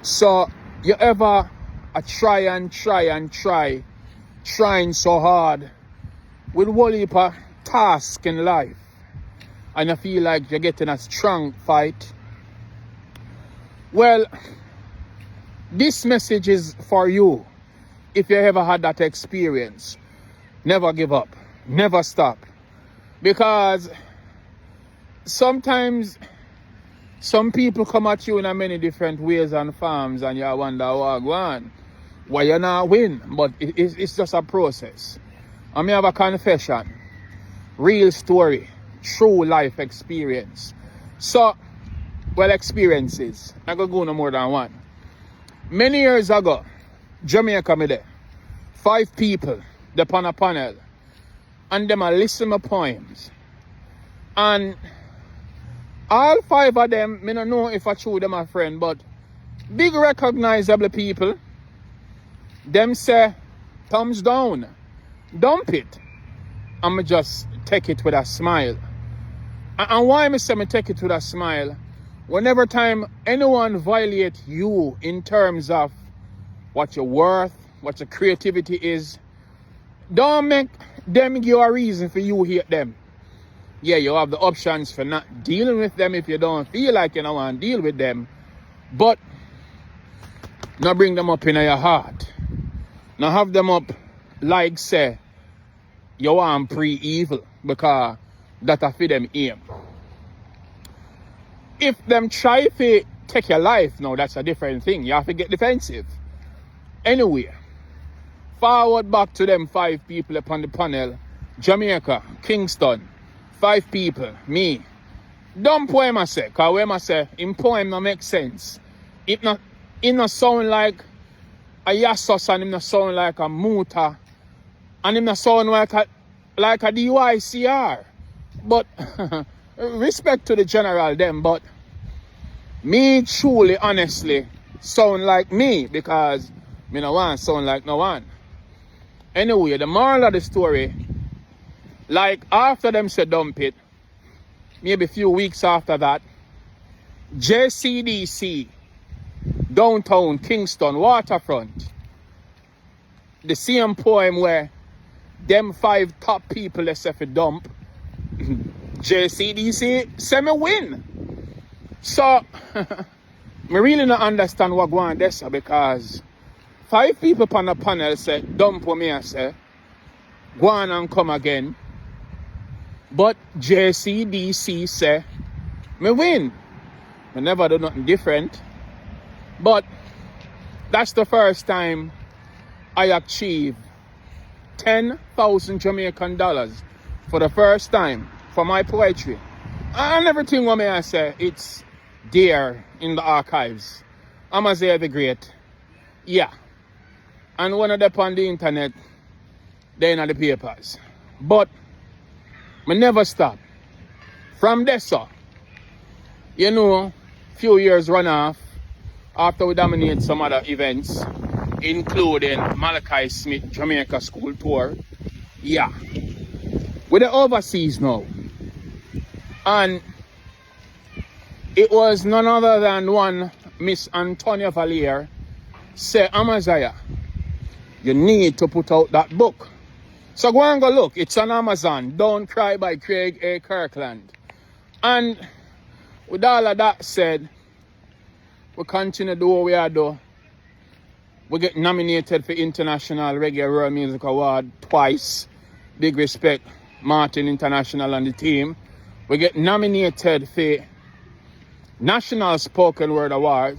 So you ever trying so hard with one heap of task in life, and you feel like you're getting a strong fight? Well, this message is for you. If you ever had that experience, never give up, never stop. Because sometimes some people come at you in a many different ways and forms, and you wonder, why you not win? But it's just a process. I may have a confession, real story, true life experience. So, experiences. I could go no more than one. Many years ago, Jamaica me there. 5 people, they on a panel, and them a listen my poems. And all 5 of them, me don't know if I true them a friend, but big recognizable people, them say, thumbs down, dump it. And me just take it with a smile. And why me say me take it with a smile? Whenever time anyone violate you in terms of what you're worth, what your creativity is, don't make them give you a reason for you hate them. Yeah, you have the options for not dealing with them if you don't feel like you don't want to deal with them. But not bring them up in your heart. Not have them up like say you want pre-evil, because that a for them aim. If them try to take your life, now that's a different thing. You have to get defensive. Anyway, forward back to them 5 people upon the panel. Jamaica, Kingston, 5 people, me. Dumb poem I say, because when I say, in poem not make sense. It not sound like a Yassos, and it not sound like a Muta, and it not sound like a DYCR. But respect to the general them, but me truly, honestly, sound like me, because me no want sound like no one. Anyway, the moral of the story, like after them said dump it, maybe a few weeks after that, JCDC, downtown Kingston, waterfront, the same poem where them 5 top people they say for dump, JCDC say me win. So, me really not understand what going on there, because 5 people on the panel say, dump what me I say, go on and come again. But JCDC say, me win. Me never do nothing different. But that's the first time I achieved 10,000 Jamaican dollars for the first time for my poetry. And everything what me I say, it's there in the archives. Amaziah the Great. Yeah. And one of them on the internet, they in the papers. But me never stop. From there, so, you know, few years run off after we dominate some other events, including Malachi Smith Jamaica School Tour. Yeah. We're the overseas now. And it was none other than one Miss Antonia Valier say, Amaziah, you need to put out that book. So go and go look. It's on Amazon. Don't Cry by Craig A. Kirkland. And with all of that said, we continue to do what we are doing. We get nominated for International Reggae World Music Award twice. Big respect, Martin International and the team. We get nominated for National Spoken Word Award.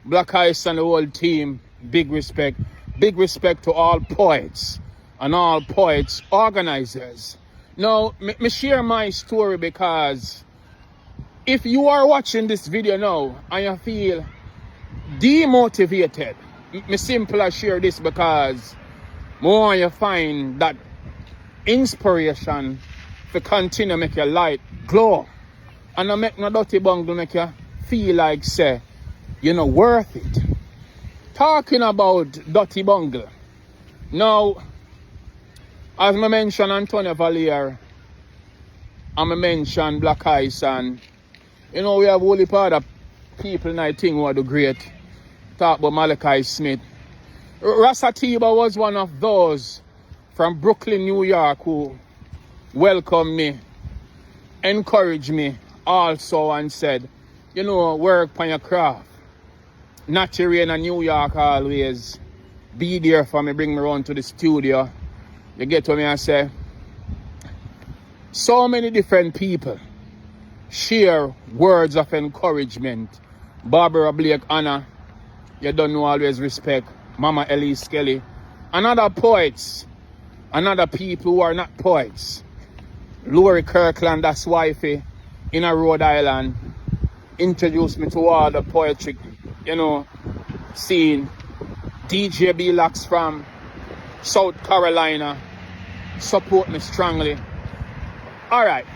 Black Ice and the whole team, big respect. Big respect to all poets and all poets organizers. Now, me share my story because if you are watching this video now and you feel demotivated, me simply share this because more you find that inspiration to continue make your light glow. And I make no dirty bungle make you feel like say, you're not worth it. Talking about dirty bungle. Now, as I mentioned Antonia Valier, and I mentioned Black Ice, and you know we have only part of people and I think who are the great. talk about Malachi Smith. Rasta Tiba was one of those from Brooklyn, New York, who welcomed me, encouraged me also, and said, you know, work on your craft. Not to rain in New York always. Be there for me, bring me around to the studio. You get what me I say? So many different people share words of encouragement. Barbara Blake Anna, you don't know, always respect. Mama Elise Kelly. And other poets, and other people who are not poets. Laurie Kirkland, that's wifey, in a Rhode Island, introduced me to all the poetry, you know, scene. DJ B. Locks from South Carolina support me strongly. Alright,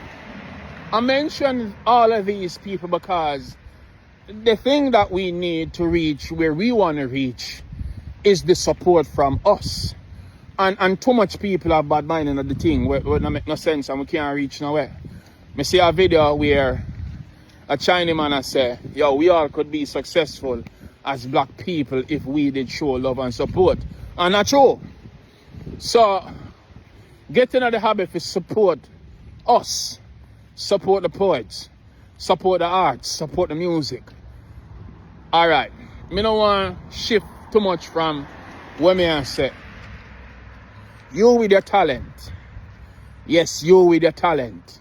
I mentioned all of these people because the thing that we need to reach where we want to reach is the support from us. And too much people are bad minding of the thing where it don't make no sense and we can't reach nowhere. I see a video where a Chinaman say, yo, we all could be successful as black people if we did show love and support. And that's true. So, get into the habit to support us, support the poets, support the arts, support the music. Alright, me don't want to shift too much from what me I say. You with your talent. Yes, you with your talent.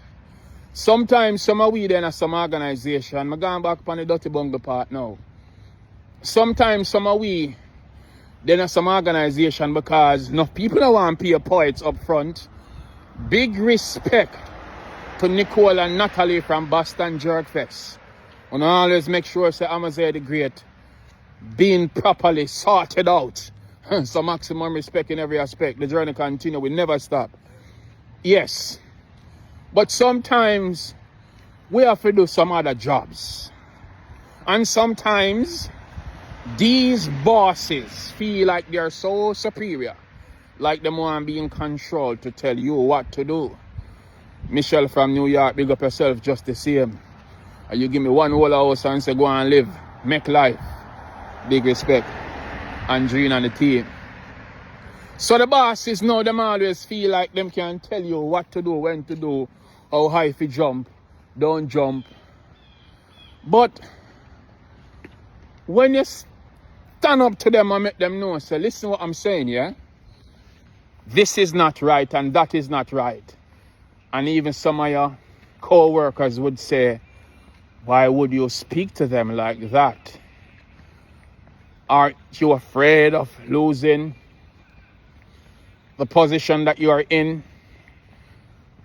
Sometimes some of we in some organization, I'm going back on the dirty bungle part now. Sometimes some of we in some organization because enough people don't want to pay poets up front. Big respect to Nicole and Natalie from Boston Jerkfest. And I always make sure say Amaziah the Great being properly sorted out. So maximum respect in every aspect. The journey continue. We never stop. Yes. But sometimes we have to do some other jobs. And sometimes these bosses feel like they're so superior. Like them want to be in control to tell you what to do. Michelle from New York, big up yourself just the same. And you give me one whole house and say go and live. Make life. Big respect. Andreen and the team. So the bosses know them always feel like them can tell you what to do, when to do, how high if you jump, don't jump. But when you stand up to them and make them know, say, listen what I'm saying, yeah? This is not right and that is not right. And even some of your co-workers would say, why would you speak to them like that? Aren't you afraid of losing the position that you are in?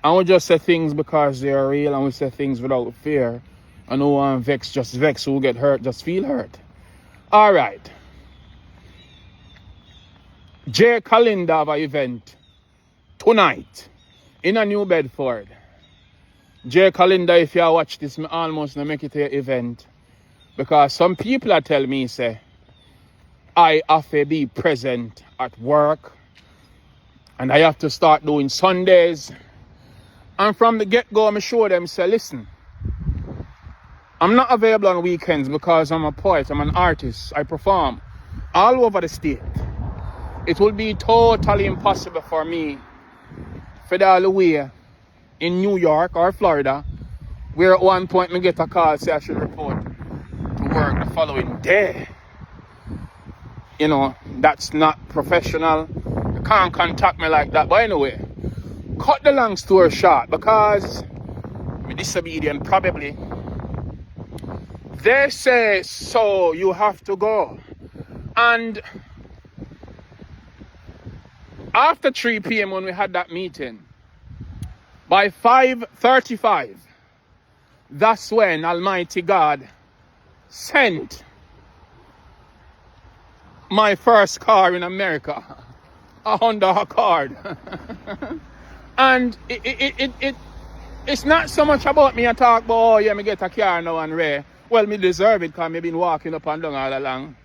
And we just say things because they are real, and we say things without fear. And no one vex, just vex. Who get hurt, just feel hurt. All right. Jay Kalinda have an event tonight in a New Bedford. Jay Kalinda, if you watch this, me almost not make it to your event. Because some people are telling me, say, I have to be present at work. And I have to start doing Sundays. And from the get-go, I'm show them, say, listen, I'm not available on weekends because I'm a poet, I'm an artist, I perform all over the state. It will be totally impossible for me for the all the way in New York or Florida, where at one point me get a call, say I should report to work the following day. You know, that's not professional. You can't contact me like that. But anyway, cut the long story short, because I'm disobedient probably. They say, so you have to go. And after 3 p.m. when we had that meeting, by 5:35, that's when Almighty God sent my first car in America, a Honda Accord. And it's not so much about me. I talk about, oh yeah, me get a car now and rare. Well, me deserve it because me been walking up and down all along.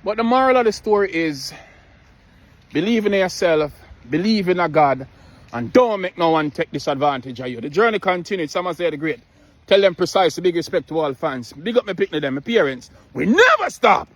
But the moral of the story is, believe in yourself, believe in a God, and don't make no one take disadvantage of you. The journey continues. Amaziah the Great. Tell them precisely, big respect to all fans. Big up my picnic them, my parents. We never stop.